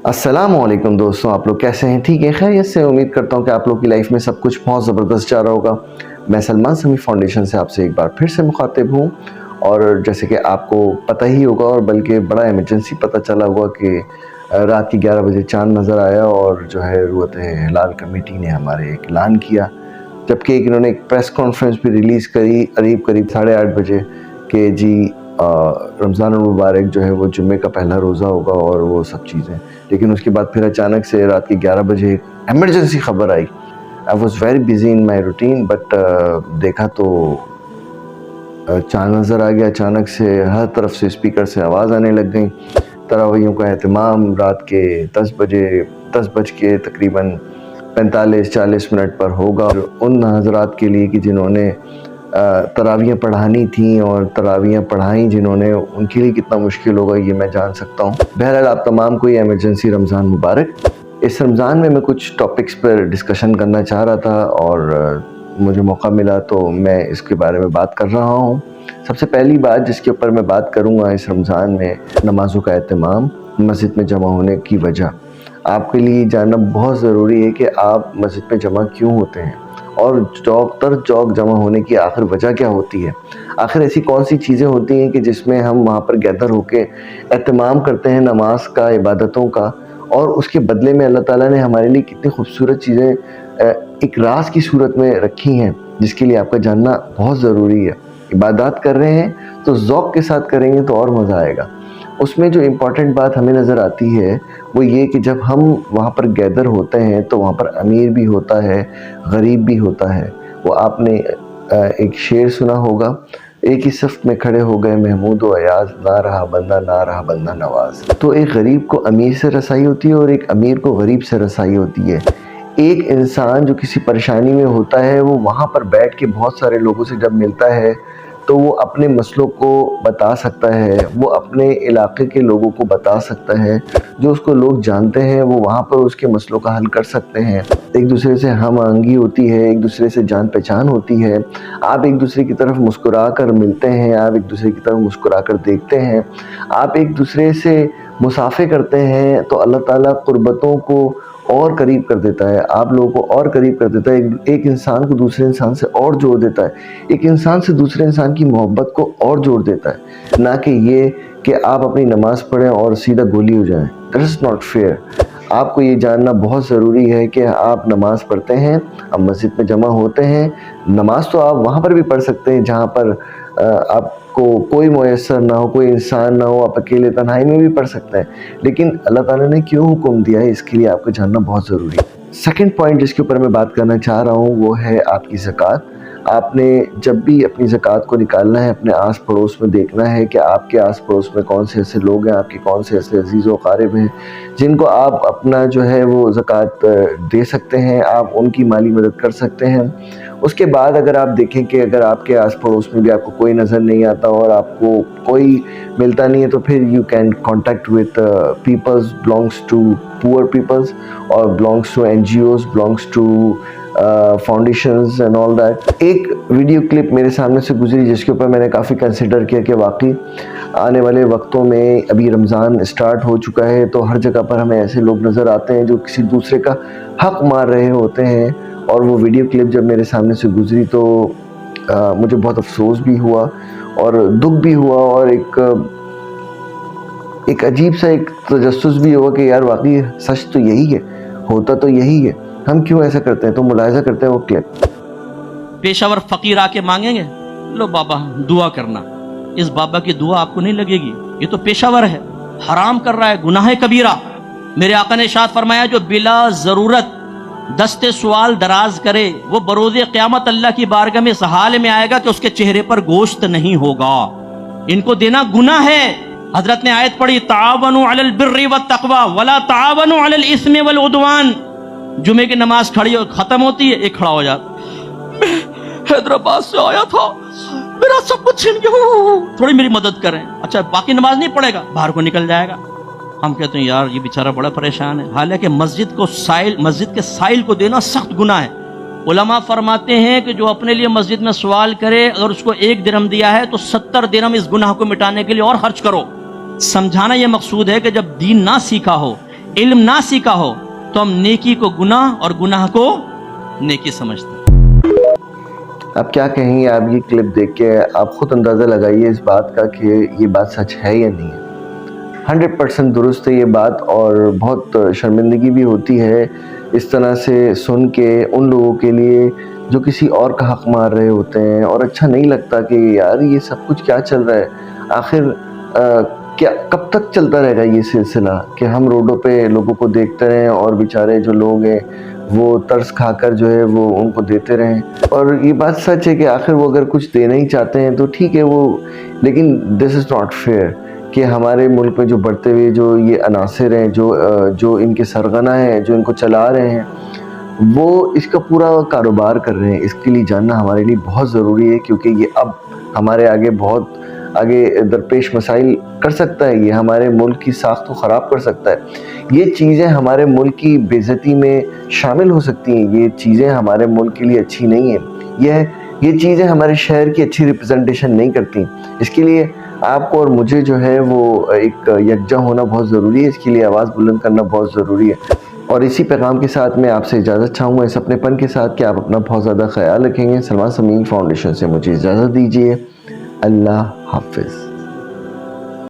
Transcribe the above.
अस्सलामुअलैकुम दोस्तों, आप लोग कैसे हैं? ठीक है, खैरियत से। उम्मीद करता हूँ कि आप लोग की लाइफ में सब कुछ बहुत ज़बरदस्त जा रहा होगा। मैं सलमान समी फाउंडेशन से आपसे एक बार फिर से मुखातिब हूँ, और जैसे कि आपको पता ही होगा, और बल्कि बड़ा इमरजेंसी पता चला हुआ कि रात के 11 बजे चाँद नज़र आया, और जो है रुयत हिलाल कमेटी ने हमारे एक ऐलान किया, जबकि इन्होंने एक प्रेस कॉन्फ्रेंस भी रिलीज़ करी करीब 8:30 बजे कि जी रमज़ान मुबारक जो है वो जुम्मे का पहला रोज़ा होगा और वो सब चीज़ें। लेकिन उसके बाद फिर अचानक से रात के 11 बजे इमरजेंसी ख़बर आई। I was very busy in my routine, but देखा तो चाँद नज़र आ गया। अचानक से हर तरफ से स्पीकर से आवाज़ आने लग गई। तरावीयों का एहतमाम रात के 10 बज के तकरीबन 45-40 मिनट पर होगा। उन हज़रात के लिए कि जिन्होंने तरावियाँ पढ़ानी थी और तरावियाँ पढ़ाई जिन्होंने, उनके लिए कितना मुश्किल होगा ये मैं जान सकता हूँ। बहरहाल आप तमाम को ये एमरजेंसी रमज़ान मुबारक। इस रमज़ान में मैं कुछ टॉपिक्स पर डिस्कशन करना चाह रहा था, और मुझे मौका मिला तो मैं इसके बारे में बात कर रहा हूँ। सबसे पहली बात जिसके ऊपर मैं बात करूँगा इस रमज़ान में, नमाज़ों का एहतमाम, मस्जिद में जमा होने की वजह। आपके लिए जानना बहुत ज़रूरी है कि आप मस्जिद में जमा क्यों होते हैं, और चौक जमा होने की आखिर वजह क्या होती है। आखिर ऐसी कौन सी चीज़ें होती हैं कि जिसमें हम वहाँ पर गैदर होके एहतमाम करते हैं नमाज का, इबादतों का, और उसके बदले में अल्लाह ताला ने हमारे लिए कितनी खूबसूरत चीज़ें एक राज की सूरत में रखी हैं, जिसके लिए आपका जानना बहुत ज़रूरी है। इबादत कर रहे हैं तो ज़ौक़ के साथ करेंगे तो और मज़ा आएगा। उसमें जो इम्पॉर्टेंट बात हमें नज़र आती है वो ये कि जब हम वहाँ पर गैदर होते हैं तो वहाँ पर अमीर भी होता है, गरीब भी होता है। वो आपने एक शेर सुना होगा, एक ही सफ़ में खड़े हो गए महमूद व अयाज, ना रहा बंदा नवाज। तो एक गरीब को अमीर से रसाई होती है और एक अमीर को गरीब से रसाई होती है। एक इंसान जो किसी परेशानी में होता है वो वहाँ पर बैठ के बहुत सारे लोगों से जब मिलता है तो वो अपने मसलों को बता सकता है, वो अपने इलाके के लोगों को बता सकता है, जो उसको लोग जानते हैं वो वहाँ पर उसके मसलों का हल कर सकते हैं। एक दूसरे से हम आहंगी होती है, एक दूसरे से जान पहचान होती है। आप एक दूसरे की तरफ मुस्कुरा कर मिलते हैं, आप एक दूसरे की तरफ मुस्कुरा कर देखते हैं, आप एक दूसरे से मुसाफे करते हैं, तो अल्लाह ताला कुर्बतों को और करीब कर देता है, आप लोगों को और करीब कर देता है। एक इंसान को दूसरे इंसान से और जोड़ देता है, एक इंसान से दूसरे इंसान की मोहब्बत को और जोड़ देता है, ना कि ये कि आप अपनी नमाज़ पढ़ें और सीधा गोली हो जाएं। That is not fair. आपको ये जानना बहुत ज़रूरी है कि आप नमाज़ पढ़ते हैं, आप मस्जिद में जमा होते हैं। नमाज़ तो आप वहाँ पर भी पढ़ सकते हैं जहाँ पर आपको कोई मुयस्सर ना हो, कोई इंसान ना हो, आप अकेले तन्हाई में भी पढ़ सकते हैं। लेकिन अल्लाह ताला ने क्यों हुक्म दिया है, इसके लिए आपको जानना बहुत ज़रूरी है। सेकंड पॉइंट जिसके ऊपर मैं बात करना चाह रहा हूँ वो है आपकी ज़कात। आपने जब भी अपनी ज़कात को निकालना है, अपने आस पड़ोस में देखना है कि आपके आस पड़ोस में कौन से ऐसे लोग हैं, आपके कौन से ऐसे अजीज़ व क़ारिब हैं जिनको आप अपना जो है वो ज़कात दे सकते हैं, आप उनकी माली मदद कर सकते हैं। उसके बाद अगर आप देखें कि अगर आपके आस पड़ोस में भी आपको कोई नज़र नहीं आता और आपको कोई मिलता नहीं है, तो फिर you can contact with peoples belongs to poor peoples, और belongs to NGOs, belongs to foundations and all that. एक वीडियो क्लिप मेरे सामने से गुजरी जिसके ऊपर मैंने काफ़ी कंसिडर किया कि वाकई आने वाले वक्तों में, अभी रमज़ान स्टार्ट हो चुका है तो हर जगह पर हमें ऐसे लोग नज़र आते हैं जो किसी दूसरे का हक़ मार रहे होते हैं। और वो वीडियो क्लिप जब मेरे सामने से गुजरी तो मुझे बहुत अफसोस भी हुआ और दुख भी हुआ, और एक अजीब सा एक तजस्सुस भी हुआ कि यार वाकई सच तो यही है, होता तो यही है, हम क्यों ऐसा करते हैं। तो मुलाहिज़ा करते हैं वो क्लिप। पेशावर फकीर आके मांगेंगे, लो बाबा दुआ करना, इस बाबा की दुआ आपको नहीं लगेगी, ये तो पेशावर है, हराम कर रहा है, गुनाह कबीरा। मेरे आका ने इरशाद फरमाया, जो बिला ज़रूरत दस्ते सवाल दराज करे वो बरोज़े क़यामत अल्लाह की बारगाह में इस हाल में आएगा कि उसके चेहरे पर गोश्त नहीं होगा। इनको देना गुनाह है। हजरत ने आयत पढ़ी, तावनु अलल बिर्रि वत तक़वा वला तावनु अलल इस्मि वल उद्वान। जुमे की नमाज खड़ी और खत्म होती है, एक खड़ा हो जाता, हैदराबाद से आया था, मेरा सब कुछ छीन गया, थोड़ी मेरी मदद करें। अच्छा बाकी नमाज नहीं पढ़ेगा, बाहर को निकल जाएगा। हम कहते हैं यार ये बेचारा बड़ा परेशान है। हालांकि मस्जिद के साइल को देना सख्त गुनाह है। उलमा फरमाते हैं कि जो अपने लिए मस्जिद में सवाल करे, अगर उसको 1 दिरहम दिया है तो 70 दिरहम इस गुनाह को मिटाने के लिए और खर्च करो। समझाना यह मकसूद है कि जब दीन ना सीखा हो, इल्म ना सीखा हो तो हम नेकी को गुनाह और गुनाह को नेकी समझते हैं। आप क्या कहेंगे आप ये क्लिप देख के? आप खुद अंदाज़ा लगाइए इस बात का कि ये बात सच है या नहीं है। 100% दुरुस्त है ये बात, और बहुत शर्मिंदगी भी होती है इस तरह से सुन के उन लोगों के लिए जो किसी और का हक मार रहे होते हैं, और अच्छा नहीं लगता कि यार ये सब कुछ क्या चल रहा है आखिर। क्या कब तक चलता रहेगा ये सिलसिला कि हम रोडों पे लोगों को देखते रहें और बेचारे जो लोग हैं वो तरस खाकर जो है वो उनको देते रहें। और ये बात सच है कि आखिर वो अगर कुछ देना ही चाहते हैं तो ठीक है वो, लेकिन दिस इज़ नॉट फेयर कि हमारे मुल्क में जो बढ़ते हुए जो ये अनासिर हैं, जो इनके सरगना हैं, जो इनको चला रहे हैं, वो इसका पूरा कारोबार कर रहे हैं। इसके लिए जानना हमारे लिए बहुत ज़रूरी है, क्योंकि ये अब हमारे आगे बहुत आगे दरपेश मसाइल कर सकता है। ये हमारे मुल्क की साख को ख़राब कर सकता है। ये चीज़ें हमारे मुल्क की बेइज्जती में शामिल हो सकती हैं। ये चीज़ें हमारे मुल्क के लिए अच्छी नहीं हैं। ये चीज़ें हमारे शहर की अच्छी रिप्रेजेंटेशन नहीं करती। इसके लिए आपको और मुझे जो है वो एक यकजा होना बहुत ज़रूरी है। इसके लिए आवाज़ बुलंद करना बहुत ज़रूरी है। और इसी पैगाम के साथ मैं आपसे इजाज़त चाहूँगा, इस अपनेपन के साथ कि आप अपना बहुत ज़्यादा ख्याल रखेंगे। सलमान समीन फाउंडेशन से मुझे इजाज़त दीजिए। अल्लाह हाफ़िज़।